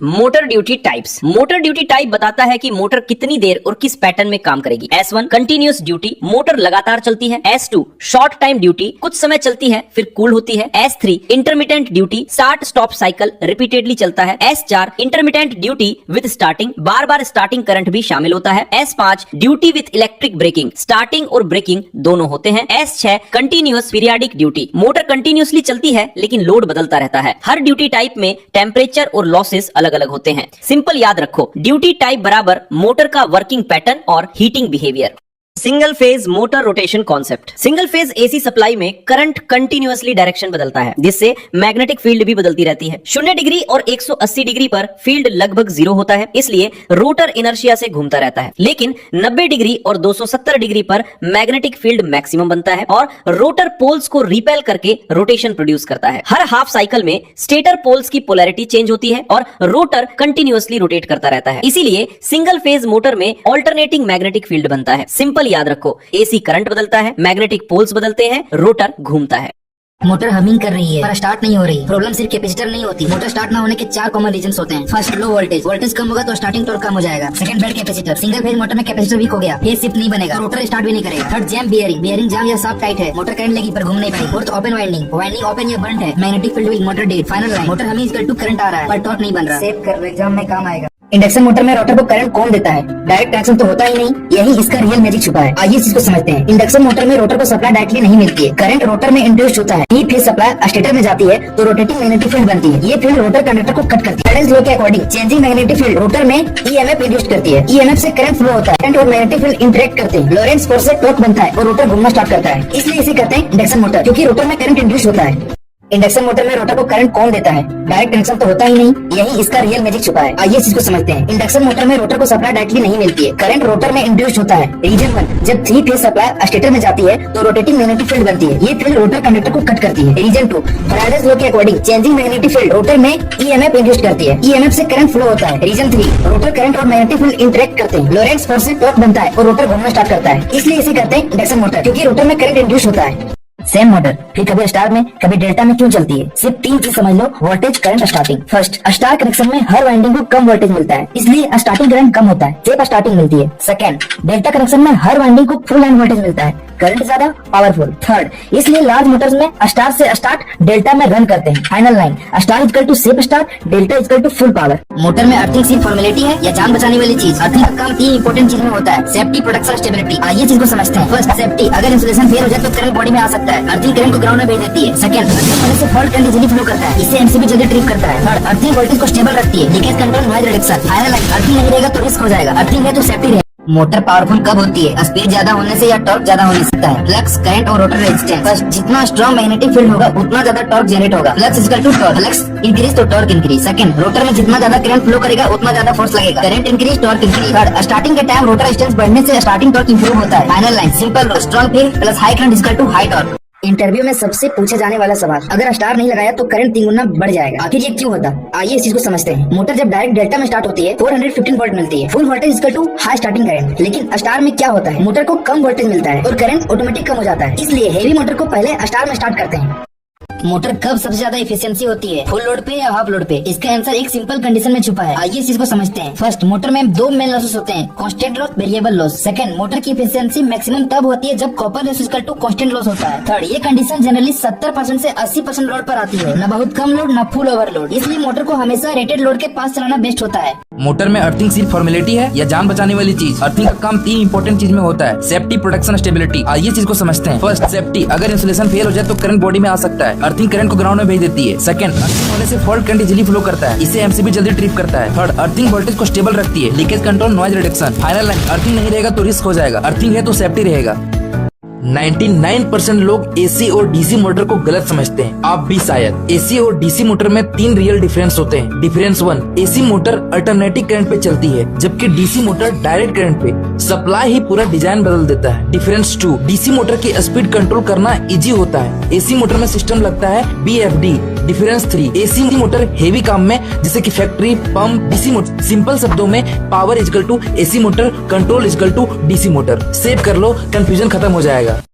Motor duty types. Motor duty type बताता है कि मोटर कितनी देर और किस पैटर्न में काम करेगी। S1 कंटिन्यूअस ड्यूटी, मोटर लगातार चलती है। S2 शॉर्ट टाइम ड्यूटी, कुछ समय चलती है फिर कूल होती है। S3 intermittent duty, start stop cycle repeatedly चलता है। S4 intermittent duty with starting, बार बार स्टार्टिंग करंट भी शामिल होता है। S5 duty with electric braking, starting और ब्रेकिंग दोनों होते हैं। S6 continuous periodic duty, motor continuously चलती है लेकिन लोड बदलता रहता है। हर ड्यूटी टाइप में टेम्परेचर और लॉसेस अलग अलग होते हैं। सिंपल याद रखो, ड्यूटी टाइप बराबर मोटर का वर्किंग पैटर्न और heating behaviour. Single phase motor rotation concept. Single phase AC supply में करंट कंटिन्यूअसली डायरेक्शन बदलता है, जिससे मैग्नेटिक फील्ड भी बदलती रहती है। 0 डिग्री और 180 डिग्री पर फील्ड लगभग 0 होता है, इसलिए रोटर इनर्शिया से घूमता रहता है। लेकिन 90 डिग्री और 270 डिग्री पर मैग्नेटिक फील्ड मैक्सिमम बनता है और रोटर पोल्स को रिपेल करके रोटेशन प्रोड्यूस करता है। हर हाफ साइकिल में स्टेटर पोल्स की पोलैरिटी चेंज होती है और रोटर कंटिन्यूअसली रोटेट करता रहता है। इसीलिए सिंगल फेज मोटर में ऑल्टरनेटिंग मैग्नेटिक फील्ड बनता है। सिंपल याद रखो, एसी करंट बदलता है, मैग्नेटिक पोल्स बदलते हैं, रोटर घूमता है। मोटर हमिंग कर रही है पर स्टार्ट नहीं हो रही। प्रॉब्लम सिर्फ कैपेसिटर नहीं होती। मोटर स्टार्ट ना होने के 4 कॉमन रीजंस होते हैं। फर्स्ट, लो वोल्टेज, वोल्टेज कम होगा तो स्टार्टिंग टॉर्क कम हो जाएगा। Second, belt capacitor, single phase motor में कैपेसिटर वीक हो गया, फेज शिफ्ट नहीं बनेगा, रोटर स्टार्ट भी नहीं करेगा। Third, jam bearing, bearing jam या शाफ्ट टाइट है, मोटर करंट लगी पर घूम नहीं पाई। Fourth, open winding, winding open या बंद है, magnetic field will motor dead. Final line, motor humming equal to current आ रहा है पर टॉर्क नहीं बन रहा। सेव कर लो, एग्जाम में काम आएगा। इंडक्शन मोटर में रोटर को करंट कौन देता है? डायरेक्ट कनेक्शन तो होता ही नहीं, यही इसका रियल मैजिक छुपा है। आइए इस चीज को समझते हैं। इंडक्शन मोटर में रोटर को सप्लाई डायरेक्टली नहीं मिलती है, करंट रोटर में इंड्यूस्ड होता है। ई फेज सप्लाई स्टेटर में जाती है तो रोटेटिंग मैग्नेटिक फील्ड बनती है। ये फील्ड रोटर कंडक्टर को कट करती है। फैराडेज लॉ के according changing magnetic field rotor में ईएमएफ इंड्यूस करती है। ईएमएफ से करंट फ्लो होता है, करंट और मैग्नेटिक फील्ड इंटरेक्ट करते हैं, लॉरेंट्ज फोर्स से टॉर्क बनता है और रोटर घूमना स्टार्ट करता है। इसलिए इसे कहते हैं इंडक्शन मोटर, क्योंकि रोटर में करंट इंड्यूस होता है। इंडक्शन मोटर में रोटर को करंट कौन देता है? डायरेक्ट कनेक्शन तो होता ही नहीं, यही इसका रियल मैजिक छुपा है। आइए इस चीज को समझते हैं। इंडक्शन मोटर में रोटर को सप्लाई डायरेक्टली नहीं मिलती है, करंट रोटर में इंड्यूस्ड होता है। रीजन 1, जब 3 फेज सप्लाई स्टेटर में जाती है तो रोटेटिंग मैग्नेटिक फील्ड बनती है। ये फील्ड रोटर कंडक्टर को कट करती है। रीजन 2, फैराडेज लॉ के according changing magnetic field rotor में ईएमएफ इंड्यूस करती है। ईएमएफ से करंट फ्लो होता है। रीजन 3, रोटर करंट और मैग्नेटिक फील्ड इंटरेक्ट करते हैं, लॉरेंट्ज फोर्स से टॉर्क बनता है और रोटर घूमना स्टार्ट करता है। इसलिए इसे कहते हैं इंडक्शन मोटर, क्योंकि रोटर में करंट इंड्यूस होता है। सेम मोटर फिर कभी स्टार में कभी डेल्टा में क्यों चलती है? सिर्फ 3 चीज समझ लो, voltage, current, starting. First, star connection में हर वाइंडिंग को कम वोल्टेज मिलता है, इसलिए स्टार्टिंग करंट कम होता है, सिर्फ स्टार्टिंग मिलती है। सेकंड, डेल्टा कनेक्शन में हर वाइंडिंग को फुल लाइन वोल्टेज मिलता है, करंट ज्यादा, पावरफुल। थर्ड, इसलिए लार्ज मोटर्स में स्टार से स्टार्ट डेल्टा में रन करते हैं। Final line, star equal to safe start, delta equal to full power. Motor में अर्थिंग सिर्फ फॉर्मेलिटी है या जान बचाने वाली चीज? अर्थिंग का काम 3 इंपॉर्टेंट चीज में होता है, सेफ्टी, प्रोटेक्शन, स्टेबिलिटी। आइए चीज को समझते हैं। फर्स्ट, सेफ्टी, अगर इंसुलेशन फेल हो जाए तो करंट बॉडी में आ सकता है, अर्थिंग करंट को ग्राउंड में भेज देती है। सेकंड, अर्थिंग से फॉल्ट करंट इजीली फ्लो करता है, इससे एमसीबी जल्दी ट्रिप करता है। थर्ड, अर्थिंग वोल्टेज को स्टेबल रखती है, leakage control, noise reduction. Final line, earthing नहीं रहेगा तो रिस्क हो जाएगा, अर्थिंग है तो सेफ्टी रहेगा। मोटर पावरफुल कब होती है? स्पीड ज्यादा होने से या टॉर्क ज्यादा होने से सकता है। फ्लक्स, करंट और रोटर रेजिस्टेंस। फर्स्ट, जितना स्ट्रॉन्ग मैग्नेटिक फील्ड होगा उतना ज्यादा टॉर्क जनरेट होगा, flux equal to torque. Flux increase तो टॉर्क इंक्रीज। सेकंड, रोटर में जितना ज्यादा करंट फ्लो करेगा उतना ज्यादा फोर्स लगेगा, current increase, torque increase. Third, starting के टाइम रोटर रेजिस्टेंस बढ़ने से स्टार्टिंग टॉर्क इंप्रूव होता है। Final line, simple, strong field plus high current equal to high torque. Interview में सबसे पूछे जाने वाला सवाल, अगर स्टार नहीं लगाया तो करंट 3 गुना बढ़ जाएगा, आखिर ये क्यों होता? आइए इस चीज को समझते हैं। मोटर जब डायरेक्ट डेल्टा में स्टार्ट होती है 415 वोल्ट मिलती है, full voltage equal to high starting current. लेकिन स्टार में क्या होता है? मोटर को कम वोल्टेज मिलता है और करंट ऑटोमेटिक कम हो जाता है, इसलिए हेवी मोटर को पहले स्टार में स्टार्ट करते हैं। मोटर कब सबसे ज्यादा एफिशिएंसी होती है, फुल लोड पे या हाफ लोड पे? इसका आंसर एक सिंपल कंडीशन में छुपा है। आइए इस चीज को समझते हैं। फर्स्ट, मोटर में 2 मेन लॉसेस होते हैं, constant loss, variable loss. Second, motor की एफिशिएंसी मैक्सिमम तब होती है जब copper loss equal to constant loss होता है। थर्ड, ये कंडीशन जनरली 70% से 80% लोड पर आती है, न बहुत कम लोड न फुल ओवरलोड, इसलिए मोटर को हमेशा रेटेड लोड के पास चलाना बेस्ट होता है। मोटर में अर्थिंग सिर्फ फॉर्मेलिटी है या जान बचाने वाली चीज? अर्थिंग का काम 3 इंपॉर्टेंट चीज में होता है, सेफ्टी, प्रोटेक्शन, स्टेबिलिटी। आइए चीज को समझते हैं। फर्स्ट, सेफ्टी, अगर इंसुलेशन फेल हो जाए तो करंट बॉडी में आ सकता है, अर्थिंग करंट को ग्राउंड में भेज देती है। सेकंड, अर्थिंग होने से फॉल्ट करंट इजीली फ्लो करता है, इससे एमसीबी जल्दी ट्रिप करता है। थर्ड, अर्थिंग वोल्टेज को स्टेबल रखती है, leakage control, noise reduction. Final line, earthing नहीं रहेगा तो रिस्क हो जाएगा, अर्थिंग है तो सेफ्टी रहेगा। 99% लोग एसी और डीसी मोटर को गलत समझते हैं, आप भी शायद। एसी और डीसी मोटर में 3 रियल डिफरेंस होते हैं। Difference 1, AC motor alternating current पे चलती है जबकि डीसी मोटर डायरेक्ट करंट पे। सप्लाई ही पूरा डिजाइन बदल देता है। डिफरेंस 2, डीसी मोटर की स्पीड कंट्रोल करना इजी होता है, एसी मोटर में सिस्टम लगता है BFD। Difference 3, AC motor heavy काम में जैसे कि factory, pump, DC motor. Simple शब्दों में power equal to AC motor, control equal to DC motor. Save कर लो, कंफ्यूजन खत्म हो जाएगा।